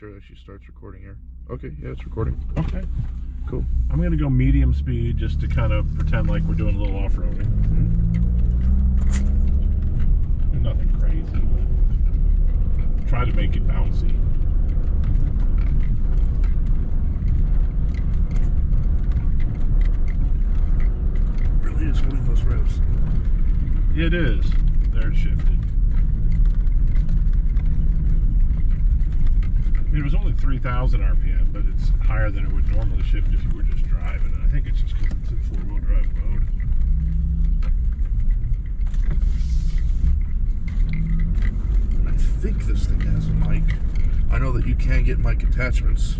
sure that she starts recording here. Okay, yeah, it's recording. Okay. Cool. I'm going to go medium speed just to kind of pretend like we're doing a little off-roading. Nothing crazy, but try to make it bouncy. Really is holding those revs. It is. They're shifted. I mean, it was only 3,000 RPM, but it's higher than it would normally shift if you were just driving. And I think it's just because it's in four-wheel drive mode. I think this thing has a mic. I know that you can get mic attachments.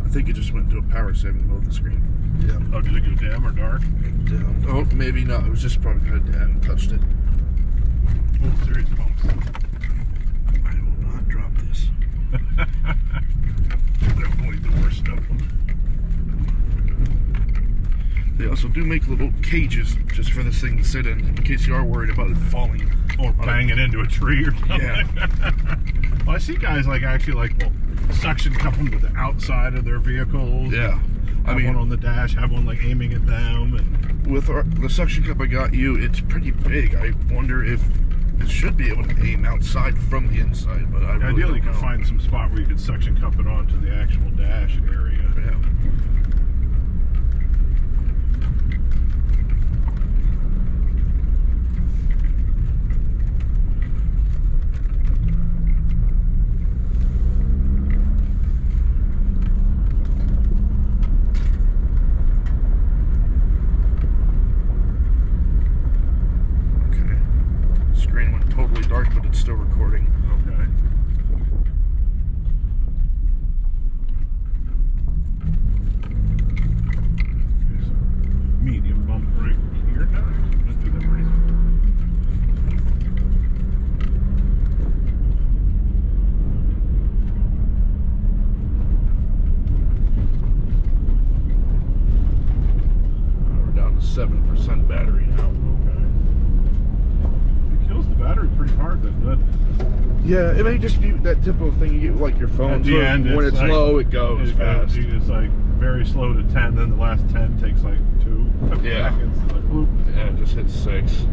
I think it just went into a power saving mode, the screen. Yeah. Oh, did it go dim or dark? Oh, maybe not. It was just probably because I hadn't touched it. Oh, serious bumps. I will not drop this. Definitely the worst of them. They also do make little cages just for this thing to sit in case you are worried about it falling. Or banging into a tree or something. Yeah. Well, I see guys actually will suction cup them to the outside of their vehicles. Yeah. I mean, one on the dash, have one like aiming at them. And with the suction cup I got you, it's pretty big. I wonder if it should be able to aim outside from the inside, but I really ideally you don't can know. find some spot where you could suction cup it onto the actual dash area. Yeah. Totally dark, but it's still recording. Okay. There's a medium bump right here now. Let's do that right. We're down to 7% battery now. Battery pretty hard then, but yeah, it may just be that typical thing you get like your phone. At the end, when it's like, low, it goes fast. It's like very slow to 10, then the last 10 takes like 2 Yeah. seconds. Like, yeah, it just hits 6.